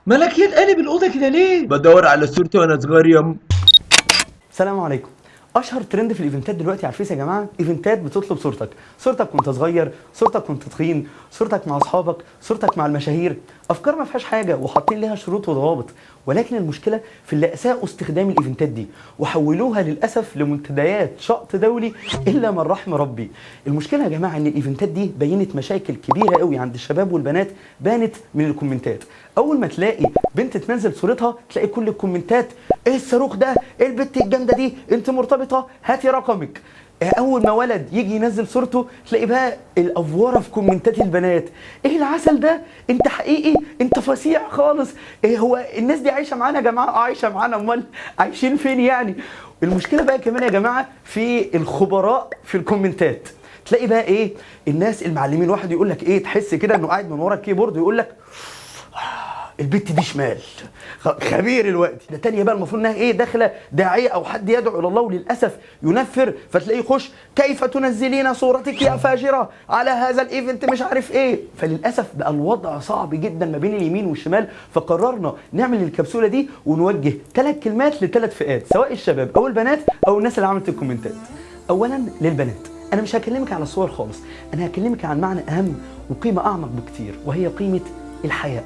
مالك يتقلب الأوضة كده ليه؟ بدور على صورتي وأنا صغير يم. السلام عليكم. اشهر ترند في الايفنتات دلوقتي على الفيس يا جماعه، ايفنتات بتطلب صورتك، صورتك وانت صغير، صورتك وانت تخين، صورتك مع اصحابك، صورتك مع المشاهير. افكار ما فيهاش حاجه وحاطين لها شروط وضوابط، ولكن المشكله في اللي اساءوا استخدام الايفنتات دي وحولوها للاسف لمنتديات شط دولي الا من رحم ربي. المشكله يا جماعه ان الايفنتات دي بينت مشاكل كبيره قوي عند الشباب والبنات، بانت من الكومنتات. اول ما تلاقي بنت تنزل صورتها تلاقي كل الكومنتات: ايه الصاروخ ده؟ ايه البت الجامده دي؟ انت مرتبطه؟ هاتي رقمك. اول ما ولد يجي ينزل صورته تلاقي بقى الافوره في كومنتات البنات: ايه العسل ده؟ انت حقيقي؟ انت فظيع خالص. ايه هو الناس دي عايشه معانا يا جماعه؟ عايشه معانا، امال عايشين فين يعني؟ المشكله بقى كمان يا جماعه في الخبراء في الكومنتات. تلاقي بقى ايه الناس المعلمين، واحد يقول لك ايه، تحس كده انه قاعد من ورا الكيبورد ويقول لك: البت دي شمال، خبير الوقت ده. تانية بقى المفروض انها ايه، داخله داعيه او حد يدعو الى الله، وللاسف ينفر، فتلاقيه يخش: كيف تنزلين صورتك يا فاجره على هذا الايفنت مش عارف ايه. فللاسف بقى الوضع صعب جدا ما بين اليمين والشمال، فقررنا نعمل الكبسوله دي ونوجه 3 كلمات ل3 فئات، سواء الشباب او البنات او الناس اللي عملت الكومنتات. اولا للبنات، انا مش هكلمك على الصور خالص، انا هكلمك عن معنى اهم وقيمه اعمق بكتير، وهي قيمه الحياء.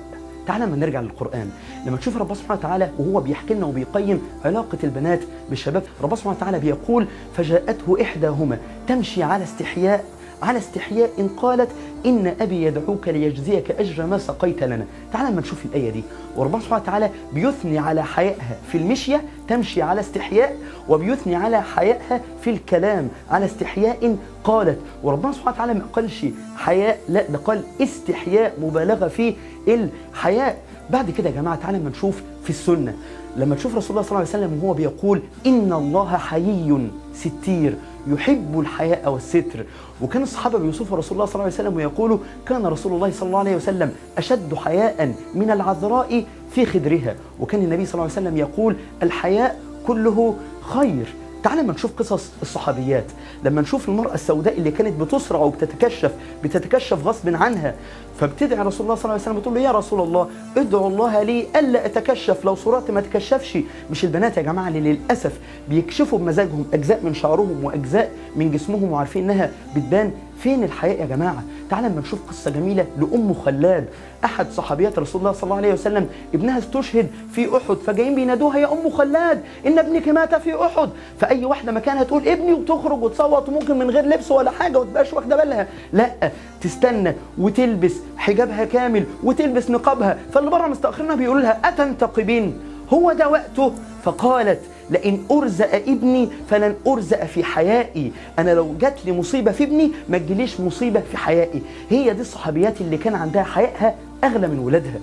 تعالى لما نرجع للقرآن، لما تشوف ربنا سبحانه وتعالى وهو بيحكي لنا وبيقيم علاقة البنات بالشباب، ربنا سبحانه وتعالى بيقول: فجاءته إحداهما تمشي على استحياء إن قالت إن أبي يدعوك ليجزيك أجر ما سقيت لنا. تعالى لما نشوف الآية دي، وربنا سبحانه وتعالى بيثني على حيائها في المشية تمشي على استحياء، وبيثني على حيائها في الكلام على استحياء قالت. وربنا سبحانه وتعالى ما قالش حياء، لا ده قال استحياء، مبالغة في الحياء. بعد كده يا جماعة تعالى لما نشوف في السنة، لما تشوف رسول الله صلى الله عليه وسلم وهو بيقول: إن الله حيي ستير يحب الحياء والستر. وكان الصحابة بيوصفوا رسول الله صلى الله عليه وسلم ويقولوا: كان رسول الله صلى الله عليه وسلم أشد حياء من العذراء في خدرها. وكان النبي صلى الله عليه وسلم يقول: الحياء كله خير. تعال لما نشوف قصص الصحابيات، لما نشوف المرأة السوداء اللي كانت بتسرع وبتتكشف غصب عنها، فبتدعي رسول الله صلى الله عليه وسلم بتقول له: يا رسول الله ادعو الله لي الا اتكشف، لو صورت ما اتكشفش. مش البنات يا جماعه اللي للاسف بيكشفوا بمزاجهم اجزاء من شعرهم واجزاء من جسمهم وعارفين انها بتبان؟ فين الحياء يا جماعه؟ تعال لما نشوف قصه جميله لام خلاد، احد صحابيات رسول الله صلى الله عليه وسلم، ابنها استشهد في احد، فجايين بينادوها: يا ام خلاد ان ابنك مات في احد. فاي واحده مكانها تقول ابني وتخرج وتصوت، وممكن من غير لبس ولا حاجه وتبقاش واخده بالها، لا تستنى وتلبس حجابها كامل وتلبس نقابها. فاللي بره مستأخرينها بيقول لها: اتنتقبين؟ هو ده وقته؟ فقالت: لئن أرزق ابني فلن أرزق في حيائي، أنا لو جات لي مصيبة في ابني ما تجيليش مصيبة في حيائي. هي دي الصحابيات اللي كان عندها حيائها أغلى من ولادها.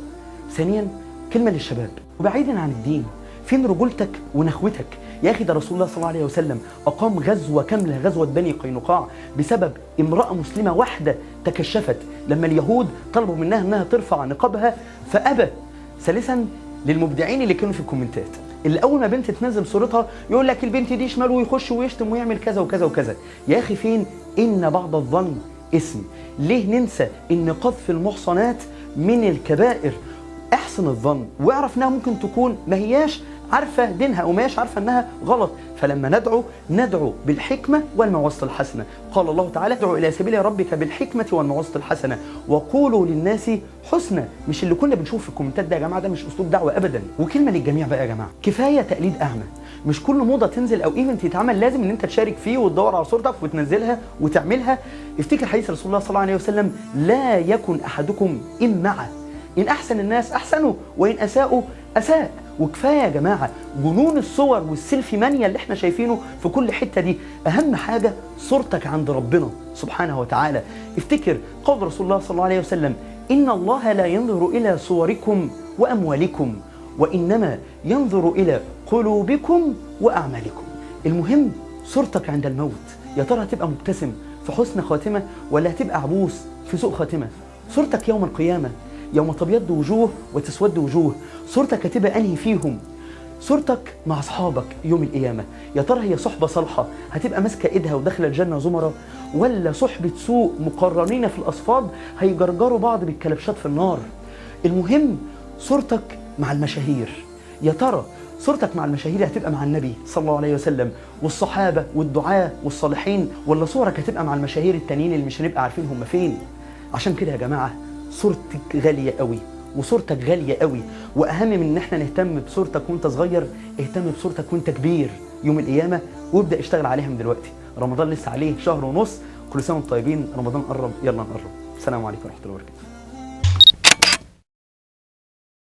ثانيا كلمة للشباب وبعيدا عن الدين، فين رجولتك ونخوتك؟ يا أخي ده رسول الله صلى الله عليه وسلم أقام غزوة كاملة، غزوة بني قينقاع، بسبب امرأة مسلمة واحدة تكشفت لما اليهود طلبوا منها أنها ترفع نقابها فأبى. ثالثا للمبدعين اللي كانوا في الكومنتات، اللي اول ما بنت تنزل صورتها يقول لك البنت دي شمال، ويخش ويشتم ويعمل كذا وكذا وكذا. يا اخي فين ان بعض الظن اسم؟ ليه ننسى ان قذف المحصنات من الكبائر؟ احسن الظن واعرف انها ممكن تكون ما هياش عارفه دينها او ما هياش عارفه انها غلط. فلما ندعو بالحكمه والموعظه الحسنه. قال الله تعالى: ادعو الى سبيل ربك بالحكمه والموعظه الحسنه وقولوا للناس حسنى. مش اللي كنا بنشوف في الكومنتات ده يا جماعه، ده مش اسلوب دعوه ابدا. وكلمه للجميع بقى يا جماعه، كفايه تقليد اعمى. مش كل موضه تنزل او ايفنت يتعمل لازم ان انت تشارك فيه وتدور على صورتك وتنزلها وتعملها. افتكر حديث رسول الله صلى الله عليه وسلم: لا يكن احدكم امعه، ان احسن الناس احسنوا وان اساءوا اساء. وكفايه يا جماعه جنون الصور والسيلفي مانيا اللي احنا شايفينه في كل حته دي. اهم حاجه صورتك عند ربنا سبحانه وتعالى. افتكر قول رسول الله صلى الله عليه وسلم: ان الله لا ينظر الى صوركم واموالكم وانما ينظر الى قلوبكم واعمالكم. المهم صورتك عند الموت، يا ترى هتبقى مبتسم في حسن خاتمه ولا هتبقى عبوس في سوء خاتمه؟ صورتك يوم القيامه يوم تبيض وجوه وتسود وجوه، صورتك هتبقى انهي فيهم؟ صورتك مع اصحابك يوم القيامه، يا ترى هي صحبه صالحه هتبقى ماسكه ايدها وداخله الجنه زمره، ولا صحبه سوء مقرنين في الاصفاد هيجرجروا بعض بالكلبشات في النار؟ المهم صورتك مع المشاهير. يا ترى صورتك مع المشاهير هتبقى مع النبي صلى الله عليه وسلم والصحابة والدعاة والصالحين، ولا صورك هتبقى مع المشاهير التانيين اللي مش هنبقى عارفين هم فين؟ عشان كده يا جماعة صورتك غالية قوي وصورتك غالية قوي، وأهم من إن احنا نهتم بصورتك وانت صغير، اهتم بصورتك وانت كبير يوم القيامة، وابدأ اشتغل عليها من دلوقتي. رمضان لسه عليه شهر ونص، كل سنة وانتم طيبين، رمضان قرب، يلا نقرب. السلام عليكم ورحمة الله وبركاته.